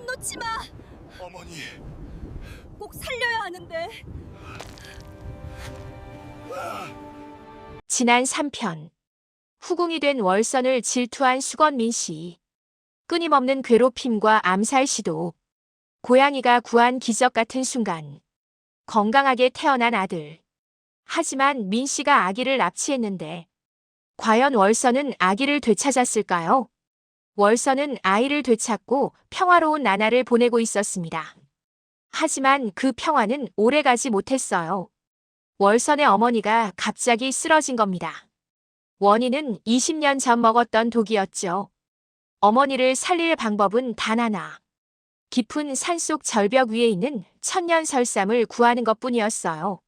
손 놓지 마. 어머니, 꼭 살려야 하는데. 지난 3편 후궁이 된 월선을 질투한 수건민 씨. 끊임없는 괴롭힘과 암살 시도. 고양이가 구한 기적 같은 순간. 건강하게 태어난 아들. 하지만 민 씨가 아기를 납치했는데 과연 월선은 아기를 되찾았을까요? 월선은 아이를 되찾고 평화로운 나날을 보내고 있었습니다. 하지만 그 평화는 오래가지 못했어요. 월선의 어머니가 갑자기 쓰러진 겁니다. 원인은 20년 전 먹었던 독이었죠. 어머니를 살릴 방법은 단 하나. 깊은 산속 절벽 위에 있는 천년설삼을 구하는 것뿐이었어요.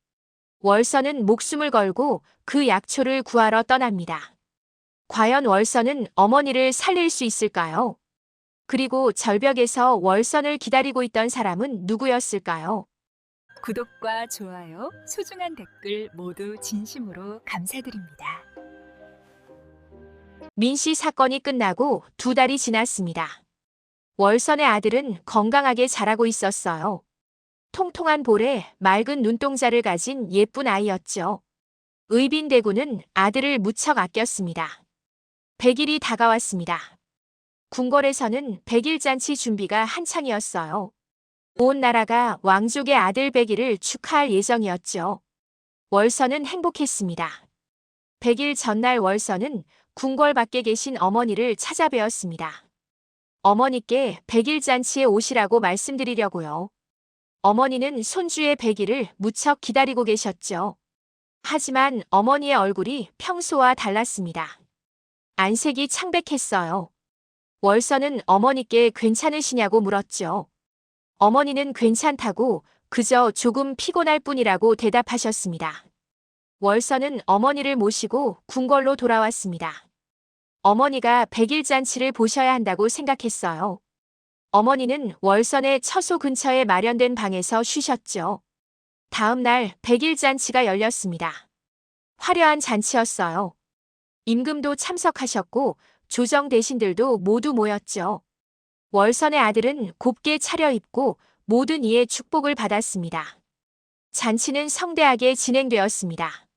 월선은 목숨을 걸고 그 약초를 구하러 떠납니다. 과연 월선은 어머니를 살릴 수 있을까요? 그리고 절벽에서 월선을 기다리고 있던 사람은 누구였을까요? 구독과 좋아요, 소중한 댓글 모두 진심으로 감사드립니다. 민 씨 사건이 끝나고 2달이 지났습니다. 월선의 아들은 건강하게 자라고 있었어요. 통통한 볼에 맑은 눈동자를 가진 예쁜 아이였죠. 의빈대군은 아들을 무척 아꼈습니다. 100일이 다가왔습니다. 궁궐에서는 100일 잔치 준비가 한창이었어요. 온 나라가 왕족의 아들 100일을 축하할 예정이었죠. 월선은 행복했습니다. 100일 전날 월선은 궁궐 밖에 계신 어머니를 찾아뵈었습니다. 어머니께 100일 잔치에 오시라고 말씀드리려고요. 어머니는 손주의 100일을 무척 기다리고 계셨죠. 하지만 어머니의 얼굴이 평소와 달랐습니다. 안색이 창백했어요. 월선은 어머니께 괜찮으시냐고 물었죠. 어머니는 괜찮다고 그저 조금 피곤할 뿐이라고 대답하셨습니다. 월선은 어머니를 모시고 궁궐로 돌아왔습니다. 어머니가 100일 잔치를 보셔야 한다고 생각했어요. 어머니는 월선의 처소 근처에 마련된 방에서 쉬셨죠. 다음 날 100일 잔치가 열렸습니다. 화려한 잔치였어요. 임금도 참석하셨고 조정 대신들도 모두 모였죠. 월선의 아들은 곱게 차려입고 모든 이의 축복을 받았습니다. 잔치는 성대하게 진행되었습니다.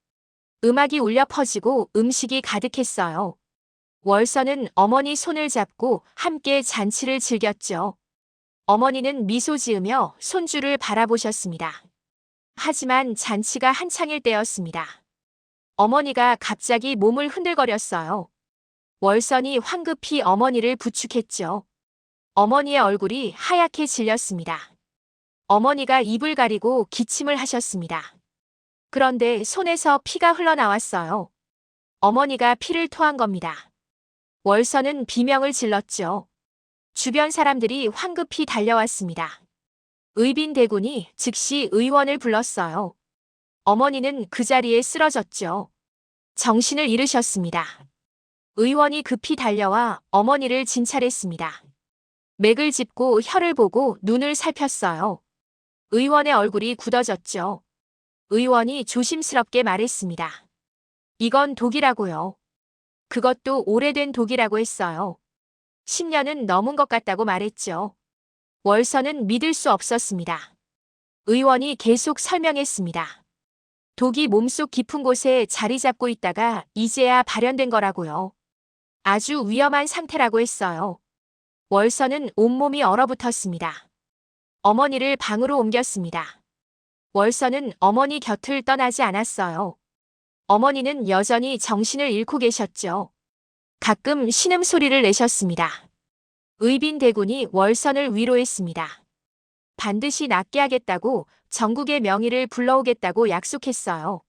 음악이 울려 퍼지고 음식이 가득했어요. 월선은 어머니 손을 잡고 함께 잔치를 즐겼죠. 어머니는 미소 지으며 손주를 바라보셨습니다. 하지만 잔치가 한창일 때였습니다. 어머니가 갑자기 몸을 흔들거렸어요. 월선이 황급히 어머니를 부축했죠. 어머니의 얼굴이 하얗게 질렸습니다. 어머니가 입을 가리고 기침을 하셨습니다. 그런데 손에서 피가 흘러나왔어요. 어머니가 피를 토한 겁니다. 월선은 비명을 질렀죠. 주변 사람들이 황급히 달려왔습니다. 의빈대군이 즉시 의원을 불렀어요. 어머니는 그 자리에 쓰러졌죠. 정신을 잃으셨습니다. 의원이 급히 달려와 어머니를 진찰했습니다. 맥을 짚고 혀를 보고 눈을 살폈어요. 의원의 얼굴이 굳어졌죠. 의원이 조심스럽게 말했습니다. 이건 독이라고요. 그것도 오래된 독이라고 했어요. 10년은 넘은 것 같다고 말했죠. 월선은 믿을 수 없었습니다. 의원이 계속 설명했습니다. 독이 몸속 깊은 곳에 자리 잡고 있다가 이제야 발현된 거라고요. 아주 위험한 상태라고 했어요. 월선은 온몸이 얼어붙었습니다. 어머니를 방으로 옮겼습니다. 월선은 어머니 곁을 떠나지 않았어요. 어머니는 여전히 정신을 잃고 계셨죠. 가끔 신음소리를 내셨습니다. 의빈대군이 월선을 위로했습니다. 반드시 낫게 하겠다고 전국의 명의를 불러오겠다고 약속했어요.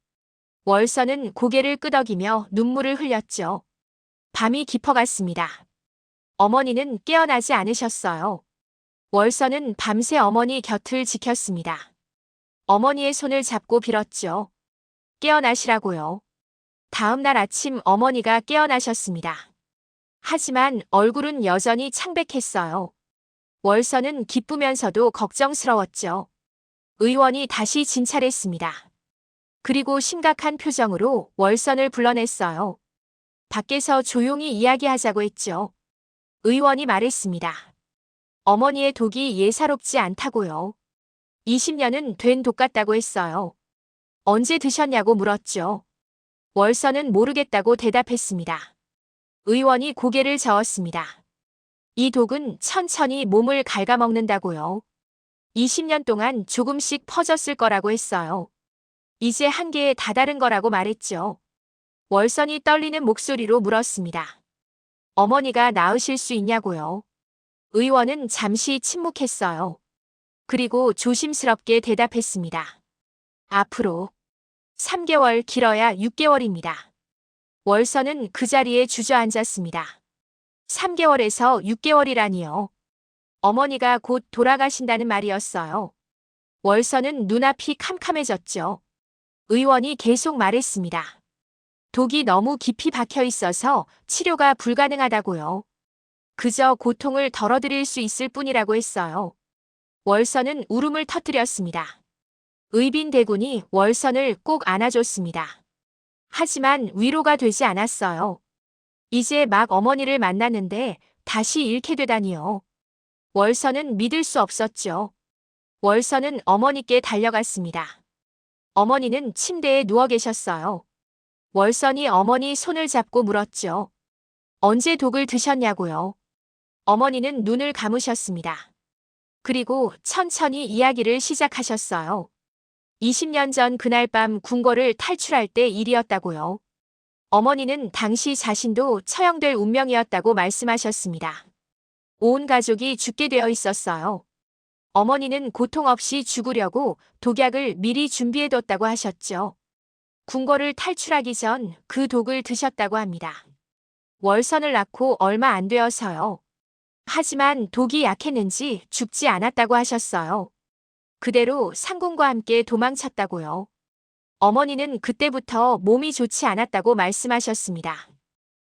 월선은 고개를 끄덕이며 눈물을 흘렸죠. 밤이 깊어갔습니다. 어머니는 깨어나지 않으셨어요. 월선은 밤새 어머니 곁을 지켰습니다. 어머니의 손을 잡고 빌었죠. 깨어나시라고요. 다음 날 아침 어머니가 깨어나셨습니다. 하지만 얼굴은 여전히 창백했어요. 월선은 기쁘면서도 걱정스러웠죠. 의원이 다시 진찰했습니다. 그리고 심각한 표정으로 월선을 불러냈어요. 밖에서 조용히 이야기하자고 했죠. 의원이 말했습니다. 어머니의 독이 예사롭지 않다고요. 20년은 된 독 같다고 했어요. 언제 드셨냐고 물었죠. 월서는 모르겠다고 대답했습니다. 의원이 고개를 저었습니다. 이 독은 천천히 몸을 갉아먹는다고요. 20년 동안 조금씩 퍼졌을 거라고 했어요. 이제 한계에 다다른 거라고 말했죠. 월선이 떨리는 목소리로 물었습니다. 어머니가 나으실 수 있냐고요. 의원은 잠시 침묵했어요. 그리고 조심스럽게 대답했습니다. 앞으로 3개월, 길어야 6개월입니다. 월선은 그 자리에 주저앉았습니다. 3개월에서 6개월이라니요. 어머니가 곧 돌아가신다는 말이었어요. 월선은 눈앞이 캄캄해졌죠. 의원이 계속 말했습니다. 독이 너무 깊이 박혀 있어서 치료가 불가능하다고요. 그저 고통을 덜어드릴 수 있을 뿐이라고 했어요. 월선은 울음을 터뜨렸습니다. 의빈대군이 월선을 꼭 안아줬습니다. 하지만 위로가 되지 않았어요. 이제 막 어머니를 만났는데 다시 잃게 되다니요. 월선은 믿을 수 없었죠. 월선은 어머니께 달려갔습니다. 어머니는 침대에 누워 계셨어요. 월선이 어머니 손을 잡고 물었죠. 언제 독을 드셨냐고요. 어머니는 눈을 감으셨습니다. 그리고 천천히 이야기를 시작하셨어요. 20년 전 그날 밤 궁궐을 탈출할 때 일이었다고요. 어머니는 당시 자신도 처형될 운명이었다고 말씀하셨습니다. 온 가족이 죽게 되어 있었어요. 어머니는 고통 없이 죽으려고 독약을 미리 준비해뒀다고 하셨죠. 궁궐을 탈출하기 전 그 독을 드셨다고 합니다. 월선을 낳고 얼마 안 되어서요. 하지만 독이 약했는지 죽지 않았다고 하셨어요. 그대로 상궁과 함께 도망쳤다고요. 어머니는 그때부터 몸이 좋지 않았다고 말씀하셨습니다.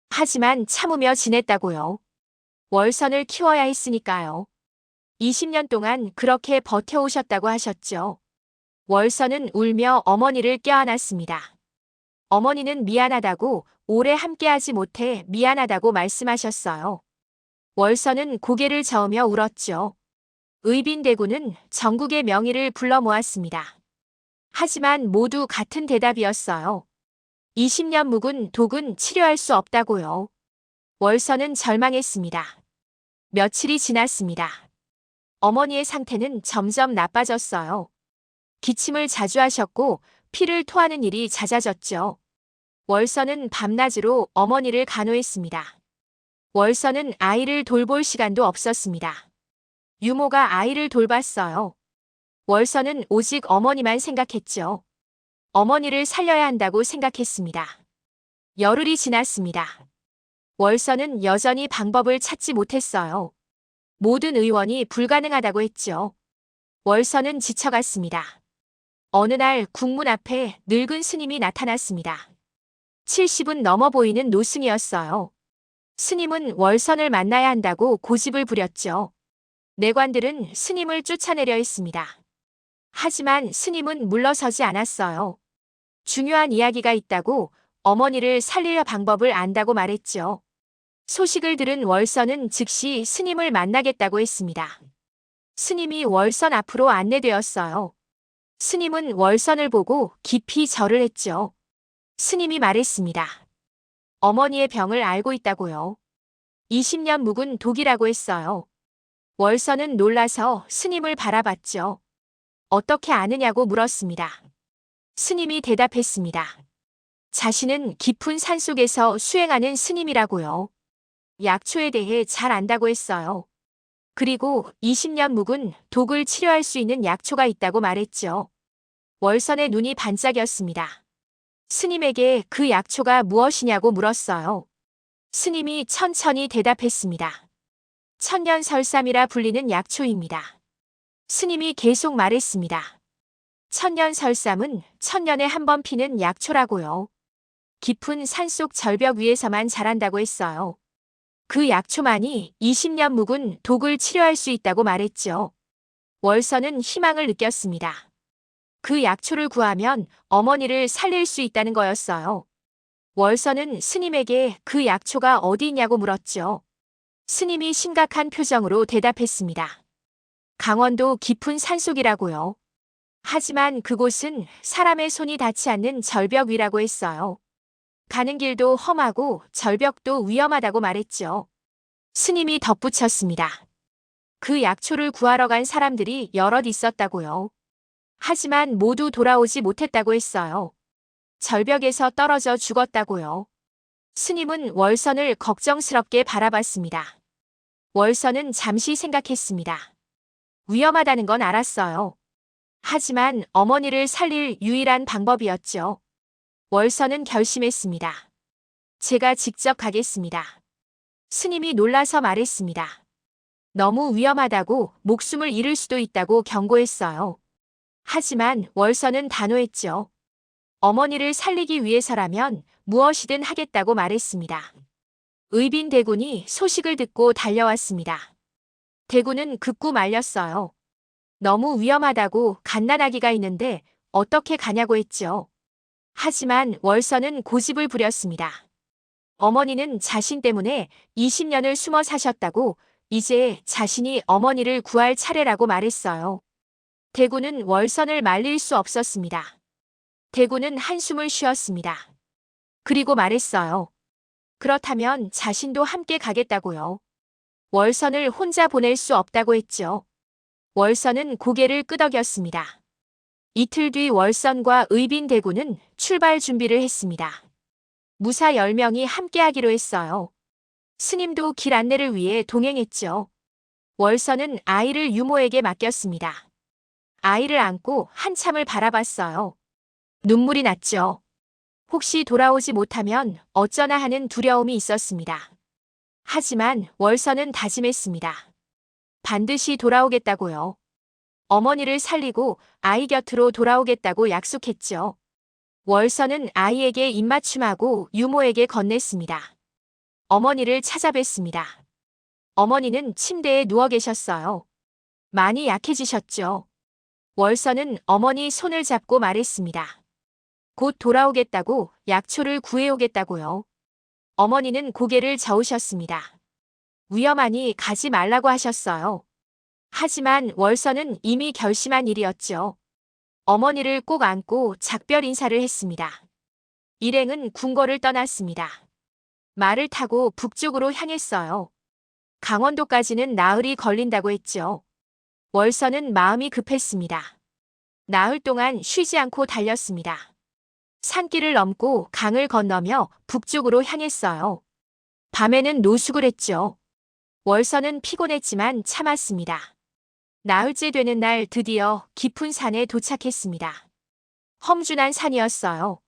하지만 참으며 지냈다고요. 월선을 키워야 했으니까요. 20년 동안 그렇게 버텨오셨다고 하셨죠. 월선은 울며 어머니를 껴안았습니다. 어머니는 미안하다고 오래 함께하지 못해 미안하다고 말씀하셨어요. 월선은 고개를 저으며 울었죠. 의빈대군은 전국의 명의를 불러 모았습니다. 하지만 모두 같은 대답이었어요. 20년 묵은 독은 치료할 수 없다고요. 월선은 절망했습니다. 며칠이 지났습니다. 어머니의 상태는 점점 나빠졌어요. 기침을 자주 하셨고 피를 토하는 일이 잦아졌죠. 월선은 밤낮으로 어머니를 간호했습니다. 월선은 아이를 돌볼 시간도 없었습니다. 유모가 아이를 돌봤어요. 월선은 오직 어머니만 생각했죠. 어머니를 살려야 한다고 생각했습니다. 열흘이 지났습니다. 월선은 여전히 방법을 찾지 못했어요. 모든 의원이 불가능하다고 했죠. 월선은 지쳐갔습니다. 어느 날 국문 앞에 늙은 스님이 나타났습니다. 70은 넘어 보이는 노승이었어요. 스님은 월선을 만나야 한다고 고집을 부렸죠. 내관들은 스님을 쫓아내려 했습니다. 하지만 스님은 물러서지 않았어요. 중요한 이야기가 있다고 어머니를 살릴 방법을 안다고 말했죠. 소식을 들은 월선은 즉시 스님을 만나겠다고 했습니다. 스님이 월선 앞으로 안내되었어요. 스님은 월선을 보고 깊이 절을 했죠. 스님이 말했습니다. 어머니의 병을 알고 있다고요. 20년 묵은 독이라고 했어요. 월선은 놀라서 스님을 바라봤죠. 어떻게 아느냐고 물었습니다. 스님이 대답했습니다. 자신은 깊은 산속에서 수행하는 스님이라고요. 약초에 대해 잘 안다고 했어요. 그리고 20년 묵은 독을 치료할 수 있는 약초가 있다고 말했죠. 월선의 눈이 반짝였습니다. 스님에게 그 약초가 무엇이냐고 물었어요. 스님이 천천히 대답했습니다. 천년설삼이라 불리는 약초입니다. 스님이 계속 말했습니다. 천년설삼은 천년에 한 번 피는 약초라고요. 깊은 산속 절벽 위에서만 자란다고 했어요. 그 약초만이 20년 묵은 독을 치료할 수 있다고 말했죠. 월선은 희망을 느꼈습니다. 그 약초를 구하면 어머니를 살릴 수 있다는 거였어요. 월선은 스님에게 그 약초가 어디 있냐고 물었죠. 스님이 심각한 표정으로 대답했습니다. 강원도 깊은 산속이라고요. 하지만 그곳은 사람의 손이 닿지 않는 절벽 위라고 했어요. 가는 길도 험하고 절벽도 위험하다고 말했죠. 스님이 덧붙였습니다. 그 약초를 구하러 간 사람들이 여럿 있었다고요. 하지만 모두 돌아오지 못했다고 했어요. 절벽에서 떨어져 죽었다고요. 스님은 월선을 걱정스럽게 바라봤습니다. 월선은 잠시 생각했습니다. 위험하다는 건 알았어요. 하지만 어머니를 살릴 유일한 방법이었죠. 월선은 결심했습니다. 제가 직접 가겠습니다. 스님이 놀라서 말했습니다. 너무 위험하다고 목숨을 잃을 수도 있다고 경고했어요. 하지만 월선은 단호했죠. 어머니를 살리기 위해서라면 무엇이든 하겠다고 말했습니다. 의빈 대군이 소식을 듣고 달려왔습니다. 대군은 극구 말렸어요. 너무 위험하다고 갓난아기가 있는데 어떻게 가냐고 했죠. 하지만 월선은 고집을 부렸습니다. 어머니는 자신 때문에 20년을 숨어 사셨다고 이제 자신이 어머니를 구할 차례라고 말했어요. 대군은 월선을 말릴 수 없었습니다. 대군은 한숨을 쉬었습니다. 그리고 말했어요. 그렇다면 자신도 함께 가겠다고요. 월선을 혼자 보낼 수 없다고 했죠. 월선은 고개를 끄덕였습니다. 이틀 뒤 월선과 의빈 대군은 출발 준비를 했습니다. 무사 10명이 함께하기로 했어요. 스님도 길 안내를 위해 동행했죠. 월선은 아이를 유모에게 맡겼습니다. 아이를 안고 한참을 바라봤어요. 눈물이 났죠. 혹시 돌아오지 못하면 어쩌나 하는 두려움이 있었습니다. 하지만 월선은 다짐했습니다. 반드시 돌아오겠다고요. 어머니를 살리고 아이 곁으로 돌아오겠다고 약속했죠. 월선은 아이에게 입맞춤하고 유모에게 건넸습니다. 어머니를 찾아뵀습니다. 어머니는 침대에 누워 계셨어요. 많이 약해지셨죠. 월선은 어머니 손을 잡고 말했습니다. 곧 돌아오겠다고 약초를 구해오겠다고요. 어머니는 고개를 저으셨습니다. 위험하니 가지 말라고 하셨어요. 하지만 월선은 이미 결심한 일이었죠. 어머니를 꼭 안고 작별 인사를 했습니다. 일행은 궁궐을 떠났습니다. 말을 타고 북쪽으로 향했어요. 강원도까지는 나흘이 걸린다고 했죠. 월선은 마음이 급했습니다. 나흘 동안 쉬지 않고 달렸습니다. 산길을 넘고 강을 건너며 북쪽으로 향했어요. 밤에는 노숙을 했죠. 월선은 피곤했지만 참았습니다. 나흘째 되는 날 드디어 깊은 산에 도착했습니다. 험준한 산이었어요.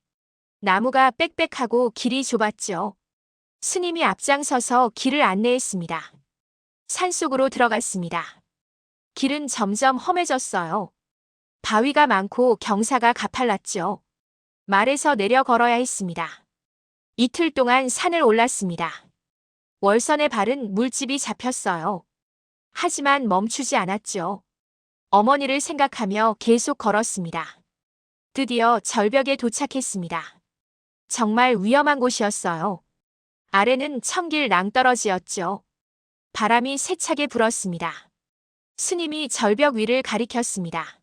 나무가 빽빽하고 길이 좁았죠. 스님이 앞장서서 길을 안내했습니다. 산속으로 들어갔습니다. 길은 점점 험해졌어요. 바위가 많고 경사가 가팔랐죠. 말에서 내려 걸어야 했습니다. 이틀 동안 산을 올랐습니다. 월선의 발은 물집이 잡혔어요. 하지만 멈추지 않았죠. 어머니를 생각하며 계속 걸었습니다. 드디어 절벽에 도착했습니다. 정말 위험한 곳이었어요. 아래는 청길 낭떠러지였죠. 바람이 세차게 불었습니다. 스님이 절벽 위를 가리켰습니다.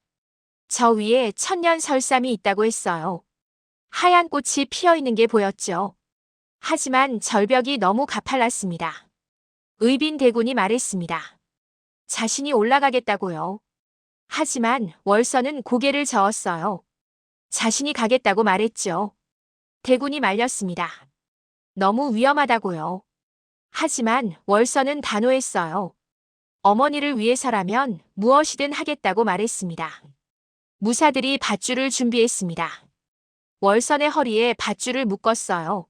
저 위에 천년 설삼이 있다고 했어요. 하얀 꽃이 피어있는 게 보였죠. 하지만 절벽이 너무 가팔랐습니다. 의빈 대군이 말했습니다. 자신이 올라가겠다고요. 하지만 월선은 고개를 저었어요. 자신이 가겠다고 말했죠. 대군이 말렸습니다. 너무 위험하다고요. 하지만 월선은 단호했어요. 어머니를 위해서라면 무엇이든 하겠다고 말했습니다. 무사들이 밧줄을 준비했습니다. 월선의 허리에 밧줄을 묶었어요.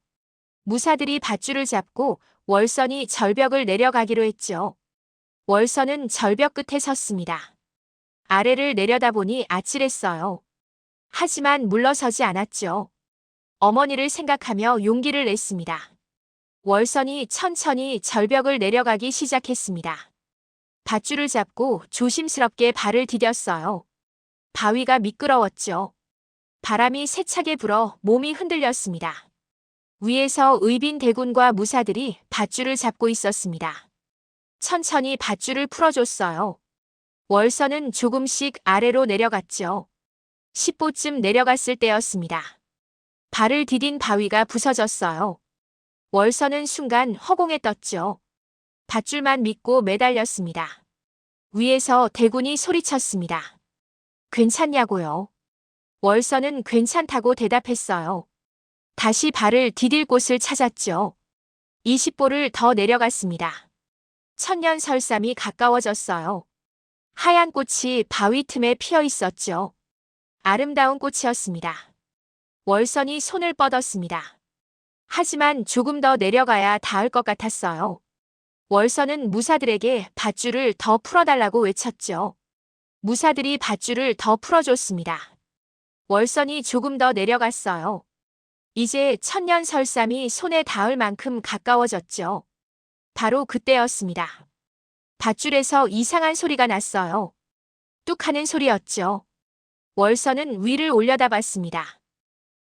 무사들이 밧줄을 잡고 월선이 절벽을 내려가기로 했죠. 월선은 절벽 끝에 섰습니다. 아래를 내려다보니 아찔했어요. 하지만 물러서지 않았죠. 어머니를 생각하며 용기를 냈습니다. 월선이 천천히 절벽을 내려가기 시작했습니다. 밧줄을 잡고 조심스럽게 발을 디뎠어요. 바위가 미끄러웠죠. 바람이 세차게 불어 몸이 흔들렸습니다. 위에서 의빈 대군과 무사들이 밧줄을 잡고 있었습니다. 천천히 밧줄을 풀어줬어요. 월선은 조금씩 아래로 내려갔죠. 10보쯤 내려갔을 때였습니다. 발을 디딘 바위가 부서졌어요. 월선은 순간 허공에 떴죠. 밧줄만 믿고 매달렸습니다. 위에서 대군이 소리쳤습니다. 괜찮냐고요? 월선은 괜찮다고 대답했어요. 다시 발을 디딜 곳을 찾았죠. 20보를 더 내려갔습니다. 천년설삼이 가까워졌어요. 하얀 꽃이 바위 틈에 피어 있었죠. 아름다운 꽃이었습니다. 월선이 손을 뻗었습니다. 하지만 조금 더 내려가야 닿을 것 같았어요. 월선은 무사들에게 밧줄을 더 풀어달라고 외쳤죠. 무사들이 밧줄을 더 풀어줬습니다. 월선이 조금 더 내려갔어요. 이제 천년설삼이 손에 닿을 만큼 가까워졌죠. 바로 그때였습니다. 밧줄에서 이상한 소리가 났어요. 뚝 하는 소리였죠. 월선은 위를 올려다봤습니다.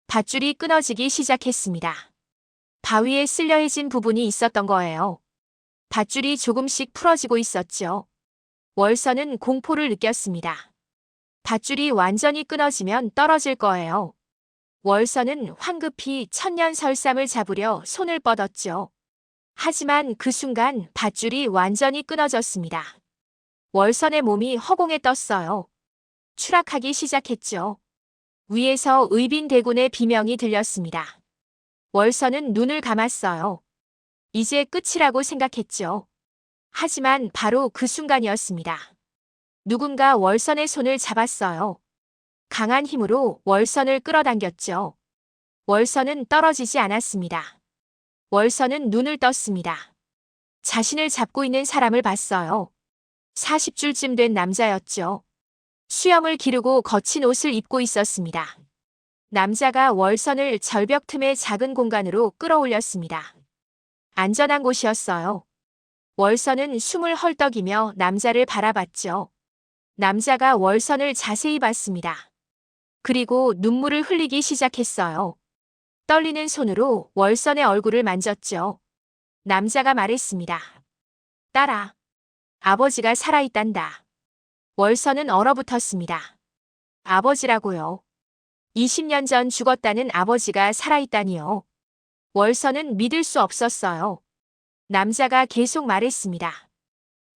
밧줄이 끊어지기 시작했습니다. 바위에 쓸려해진 부분이 있었던 거예요. 밧줄이 조금씩 풀어지고 있었죠. 월선은 공포를 느꼈습니다. 밧줄이 완전히 끊어지면 떨어질 거예요. 월선은 황급히 천년설삼을 잡으려 손을 뻗었죠. 하지만 그 순간 밧줄이 완전히 끊어졌습니다. 월선의 몸이 허공에 떴어요. 추락하기 시작했죠. 위에서 의빈대군의 비명이 들렸습니다. 월선은 눈을 감았어요. 이제 끝이라고 생각했죠. 하지만 바로 그 순간이었습니다. 누군가 월선의 손을 잡았어요. 강한 힘으로 월선을 끌어당겼죠. 월선은 떨어지지 않았습니다. 월선은 눈을 떴습니다. 자신을 잡고 있는 사람을 봤어요. 40줄쯤 된 남자였죠. 수염을 기르고 거친 옷을 입고 있었습니다. 남자가 월선을 절벽 틈의 작은 공간으로 끌어올렸습니다. 안전한 곳이었어요. 월선은 숨을 헐떡이며 남자를 바라봤죠. 남자가 월선을 자세히 봤습니다. 그리고 눈물을 흘리기 시작했어요. 떨리는 손으로 월선의 얼굴을 만졌죠. 남자가 말했습니다. 딸아, 아버지가 살아있단다. 월선은 얼어붙었습니다. 아버지라고요? 20년 전 죽었다는 아버지가 살아있다니요. 월선은 믿을 수 없었어요. 남자가 계속 말했습니다.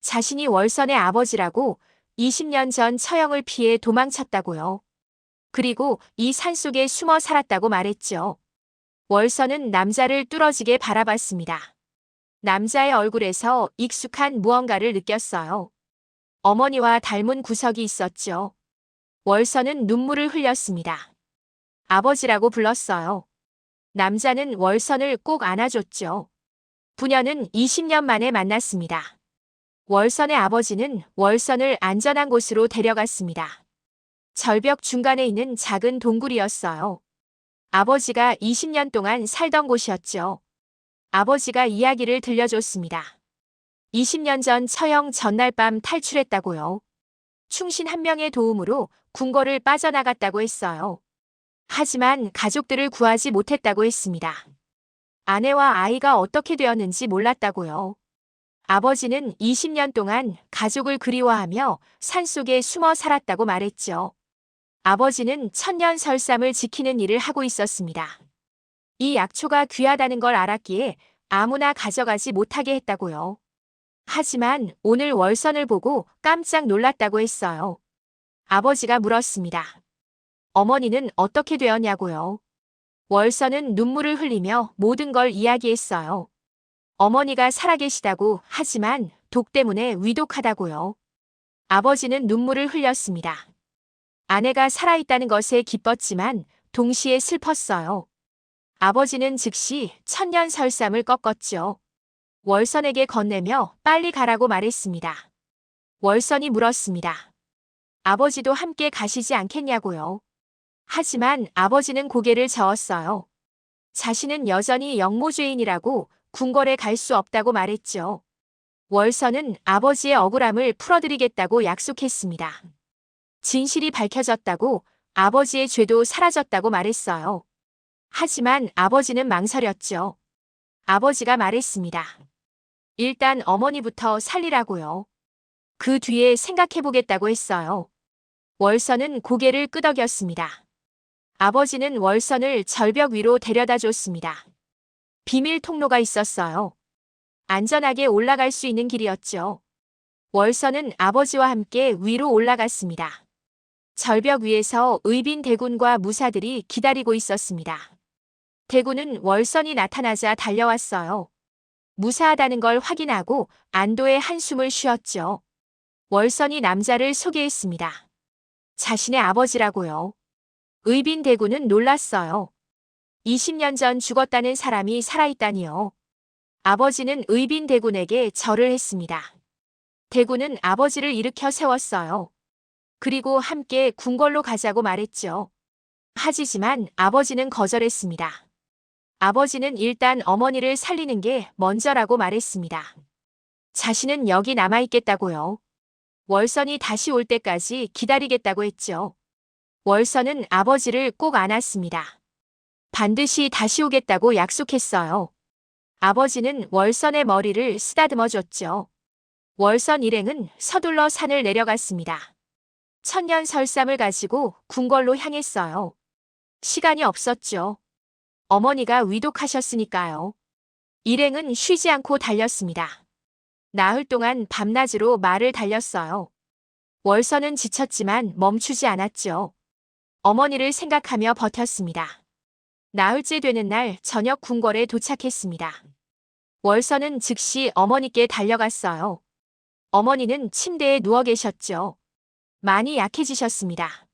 자신이 월선의 아버지라고 20년 전 처형을 피해 도망쳤다고요. 그리고 이 산속에 숨어 살았다고 말했죠. 월선은 남자를 뚫어지게 바라봤습니다. 남자의 얼굴에서 익숙한 무언가를 느꼈어요. 어머니와 닮은 구석이 있었죠. 월선은 눈물을 흘렸습니다. 아버지라고 불렀어요. 남자는 월선을 꼭 안아줬죠. 부녀는 20년 만에 만났습니다. 월선의 아버지는 월선을 안전한 곳으로 데려갔습니다. 절벽 중간에 있는 작은 동굴이었어요. 아버지가 20년 동안 살던 곳이었죠. 아버지가 이야기를 들려줬습니다. 20년 전 처형 전날 밤 탈출했다고요. 충신 한 명의 도움으로 궁궐을 빠져나갔다고 했어요. 하지만 가족들을 구하지 못했다고 했습니다. 아내와 아이가 어떻게 되었는지 몰랐다고요. 아버지는 20년 동안 가족을 그리워하며 산속에 숨어 살았다고 말했죠. 아버지는 천년설삼을 지키는 일을 하고 있었습니다. 이 약초가 귀하다는 걸 알았기에 아무나 가져가지 못하게 했다고요. 하지만 오늘 월선을 보고 깜짝 놀랐다고 했어요. 아버지가 물었습니다. 어머니는 어떻게 되었냐고요. 월선은 눈물을 흘리며 모든 걸 이야기했어요. 어머니가 살아계시다고 하지만 독 때문에 위독하다고요. 아버지는 눈물을 흘렸습니다. 아내가 살아있다는 것에 기뻤지만 동시에 슬펐어요. 아버지는 즉시 천년설삼을 꺾었죠. 월선에게 건네며 빨리 가라고 말했습니다. 월선이 물었습니다. 아버지도 함께 가시지 않겠냐고요. 하지만 아버지는 고개를 저었어요. 자신은 여전히 영모죄인이라고 궁궐에 갈 수 없다고 말했죠. 월선은 아버지의 억울함을 풀어드리겠다고 약속했습니다. 진실이 밝혀졌다고 아버지의 죄도 사라졌다고 말했어요. 하지만 아버지는 망설였죠. 아버지가 말했습니다. 일단 어머니부터 살리라고요. 그 뒤에 생각해보겠다고 했어요. 월선은 고개를 끄덕였습니다. 아버지는 월선을 절벽 위로 데려다 줬습니다. 비밀 통로가 있었어요. 안전하게 올라갈 수 있는 길이었죠. 월선은 아버지와 함께 위로 올라갔습니다. 절벽 위에서 의빈 대군과 무사들이 기다리고 있었습니다. 대군은 월선이 나타나자 달려왔어요. 무사하다는 걸 확인하고 안도의 한숨을 쉬었죠. 월선이 남자를 소개했습니다. 자신의 아버지라고요. 의빈 대군은 놀랐어요. 20년 전 죽었다는 사람이 살아있다니요. 아버지는 의빈 대군에게 절을 했습니다. 대군은 아버지를 일으켜 세웠어요. 그리고 함께 궁궐로 가자고 말했죠. 하지만 아버지는 거절했습니다. 아버지는 일단 어머니를 살리는 게 먼저라고 말했습니다. 자신은 여기 남아있겠다고요. 월선이 다시 올 때까지 기다리겠다고 했죠. 월선은 아버지를 꼭 안았습니다. 반드시 다시 오겠다고 약속했어요. 아버지는 월선의 머리를 쓰다듬어 줬죠. 월선 일행은 서둘러 산을 내려갔습니다. 천년 설삼을 가지고 궁궐로 향했어요. 시간이 없었죠. 어머니가 위독하셨으니까요. 일행은 쉬지 않고 달렸습니다. 나흘 동안 밤낮으로 말을 달렸어요. 월선은 지쳤지만 멈추지 않았죠. 어머니를 생각하며 버텼습니다. 나흘째 되는 날 저녁 궁궐에 도착했습니다. 월선은 즉시 어머니께 달려갔어요. 어머니는 침대에 누워 계셨죠. 많이 약해지셨습니다.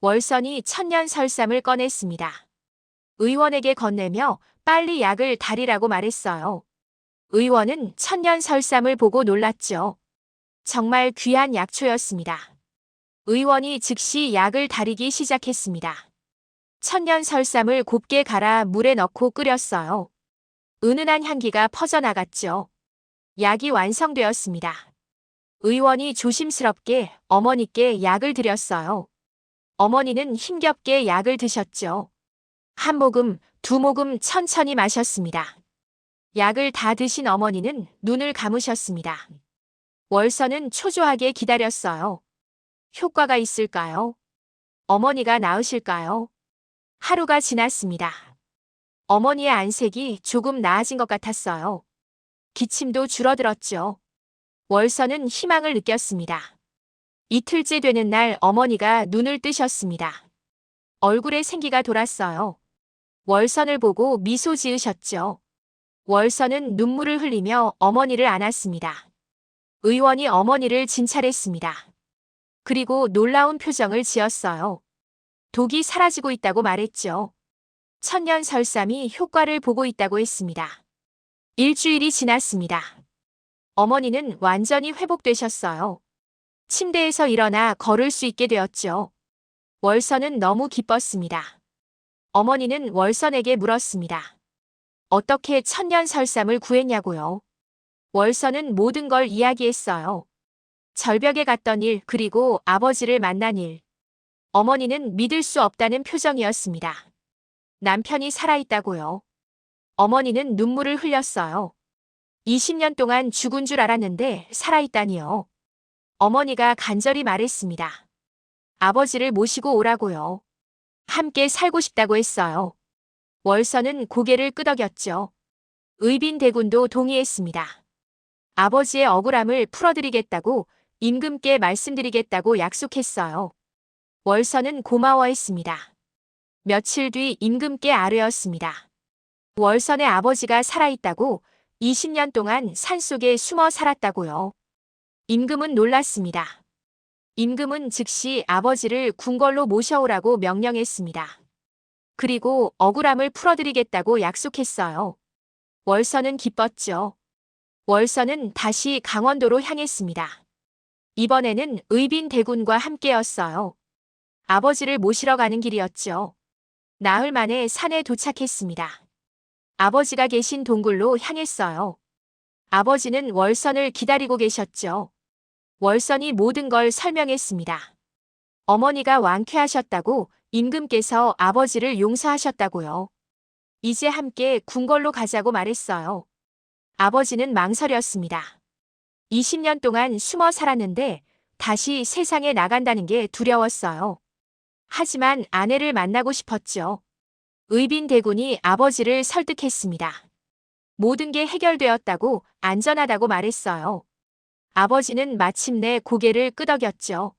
월선이 천년 설삼을 꺼냈습니다. 의원에게 건네며 빨리 약을 다리라고 말했어요. 의원은 천년 설삼을 보고 놀랐죠. 정말 귀한 약초였습니다. 의원이 즉시 약을 다리기 시작했습니다. 천년 설삼을 곱게 갈아 물에 넣고 끓였어요. 은은한 향기가 퍼져나갔죠. 약이 완성되었습니다. 의원이 조심스럽게 어머니께 약을 드렸어요. 어머니는 힘겹게 약을 드셨죠. 한 모금, 두 모금 천천히 마셨습니다. 약을 다 드신 어머니는 눈을 감으셨습니다. 월선은 초조하게 기다렸어요. 효과가 있을까요? 어머니가 나으실까요? 하루가 지났습니다. 어머니의 안색이 조금 나아진 것 같았어요. 기침도 줄어들었죠. 월선은 희망을 느꼈습니다. 이틀째 되는 날 어머니가 눈을 뜨셨습니다. 얼굴에 생기가 돌았어요. 월선을 보고 미소 지으셨죠. 월선은 눈물을 흘리며 어머니를 안았습니다. 의원이 어머니를 진찰했습니다. 그리고 놀라운 표정을 지었어요. 독이 사라지고 있다고 말했죠. 천년 설삼이 효과를 보고 있다고 했습니다. 일주일이 지났습니다. 어머니는 완전히 회복되셨어요. 침대에서 일어나 걸을 수 있게 되었죠. 월선은 너무 기뻤습니다. 어머니는 월선에게 물었습니다. 어떻게 천년 설삼을 구했냐고요? 월선은 모든 걸 이야기했어요. 절벽에 갔던 일, 그리고 아버지를 만난 일. 어머니는 믿을 수 없다는 표정이었습니다. 남편이 살아있다고요. 어머니는 눈물을 흘렸어요. 20년 동안 죽은 줄 알았는데 살아있다니요. 어머니가 간절히 말했습니다. 아버지를 모시고 오라고요. 함께 살고 싶다고 했어요. 월선은 고개를 끄덕였죠. 의빈 대군도 동의했습니다. 아버지의 억울함을 풀어드리겠다고 임금께 말씀드리겠다고 약속했어요. 월선은 고마워했습니다. 며칠 뒤 임금께 아뢰었습니다. 월선의 아버지가 살아있다고 20년 동안 산속에 숨어 살았다고요. 임금은 놀랐습니다. 임금은 즉시 아버지를 궁궐로 모셔오라고 명령했습니다. 그리고 억울함을 풀어드리겠다고 약속했어요. 월선은 기뻤죠. 월선은 다시 강원도로 향했습니다. 이번에는 의빈 대군과 함께였어요. 아버지를 모시러 가는 길이었죠. 나흘 만에 산에 도착했습니다. 아버지가 계신 동굴로 향했어요. 아버지는 월선을 기다리고 계셨죠. 월선이 모든 걸 설명했습니다. 어머니가 완쾌하셨다고 임금께서 아버지를 용서하셨다고요. 이제 함께 궁궐로 가자고 말했어요. 아버지는 망설였습니다. 20년 동안 숨어 살았는데 다시 세상에 나간다는 게 두려웠어요. 하지만 아내를 만나고 싶었죠. 의빈대군이 아버지를 설득했습니다. 모든 게 해결되었다고 안전하다고 말했어요. 아버지는 마침내 고개를 끄덕였죠.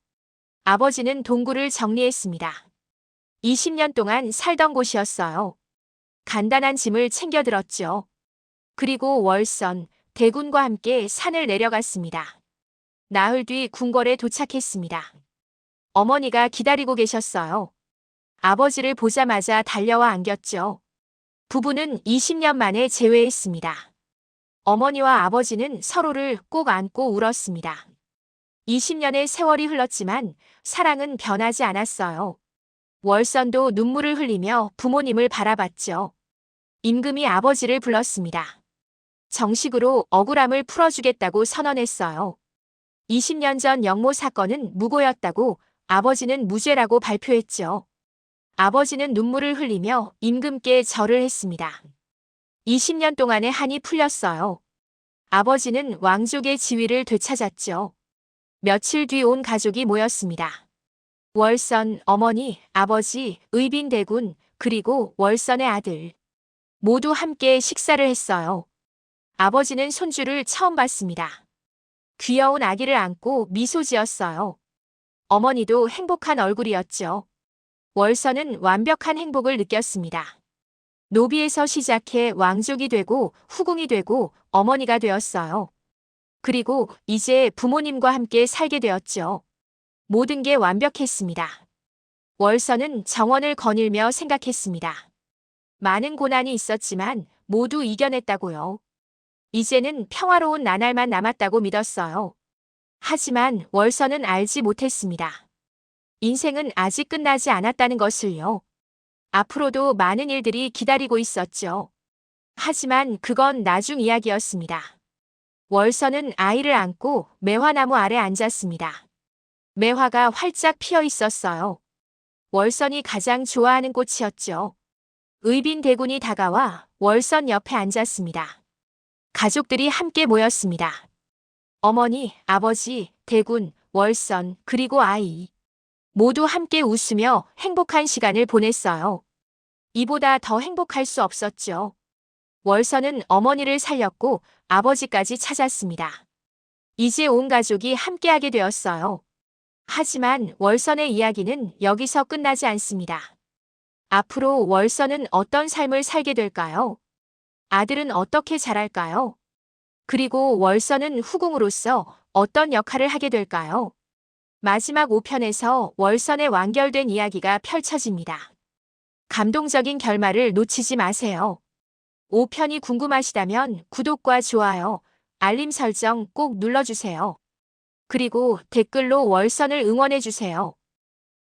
아버지는 동굴을 정리했습니다. 20년 동안 살던 곳이었어요. 간단한 짐을 챙겨 들었죠. 그리고 월선, 대군과 함께 산을 내려갔습니다. 나흘 뒤 궁궐에 도착했습니다. 어머니가 기다리고 계셨어요. 아버지를 보자마자 달려와 안겼죠. 부부는 20년 만에 재회했습니다. 어머니와 아버지는 서로를 꼭 안고 울었습니다. 20년의 세월이 흘렀지만 사랑은 변하지 않았어요. 월선도 눈물을 흘리며 부모님을 바라봤죠. 임금이 아버지를 불렀습니다. 정식으로 억울함을 풀어주겠다고 선언했어요. 20년 전 영모 사건은 무고였다고 아버지는 무죄라고 발표했죠. 아버지는 눈물을 흘리며 임금께 절을 했습니다. 20년 동안의 한이 풀렸어요. 아버지는 왕족의 지위를 되찾았죠. 며칠 뒤 온 가족이 모였습니다. 월선, 어머니, 아버지, 의빈대군, 그리고 월선의 아들. 모두 함께 식사를 했어요. 아버지는 손주를 처음 봤습니다. 귀여운 아기를 안고 미소 지었어요. 어머니도 행복한 얼굴이었죠. 월선은 완벽한 행복을 느꼈습니다. 노비에서 시작해 왕족이 되고 후궁이 되고 어머니가 되었어요. 그리고 이제 부모님과 함께 살게 되었죠. 모든 게 완벽했습니다. 월선은 정원을 거닐며 생각했습니다. 많은 고난이 있었지만 모두 이겨냈다고요. 이제는 평화로운 나날만 남았다고 믿었어요. 하지만 월선은 알지 못했습니다. 인생은 아직 끝나지 않았다는 것을요. 앞으로도 많은 일들이 기다리고 있었죠. 하지만 그건 나중 이야기였습니다. 월선은 아이를 안고 매화나무 아래 앉았습니다. 매화가 활짝 피어 있었어요. 월선이 가장 좋아하는 꽃이었죠. 의빈대군이 다가와 월선 옆에 앉았습니다. 가족들이 함께 모였습니다. 어머니, 아버지, 대군, 월선, 그리고 아이. 모두 함께 웃으며 행복한 시간을 보냈어요. 이보다 더 행복할 수 없었죠. 월선은 어머니를 살렸고 아버지까지 찾았습니다. 이제 온 가족이 함께하게 되었어요. 하지만 월선의 이야기는 여기서 끝나지 않습니다. 앞으로 월선은 어떤 삶을 살게 될까요? 아들은 어떻게 자랄까요? 그리고 월선은 후궁으로서 어떤 역할을 하게 될까요? 마지막 5편에서 월선의 완결된 이야기가 펼쳐집니다. 감동적인 결말을 놓치지 마세요. 5편이 궁금하시다면 구독과 좋아요, 알림 설정 꼭 눌러주세요. 그리고 댓글로 월선을 응원해주세요.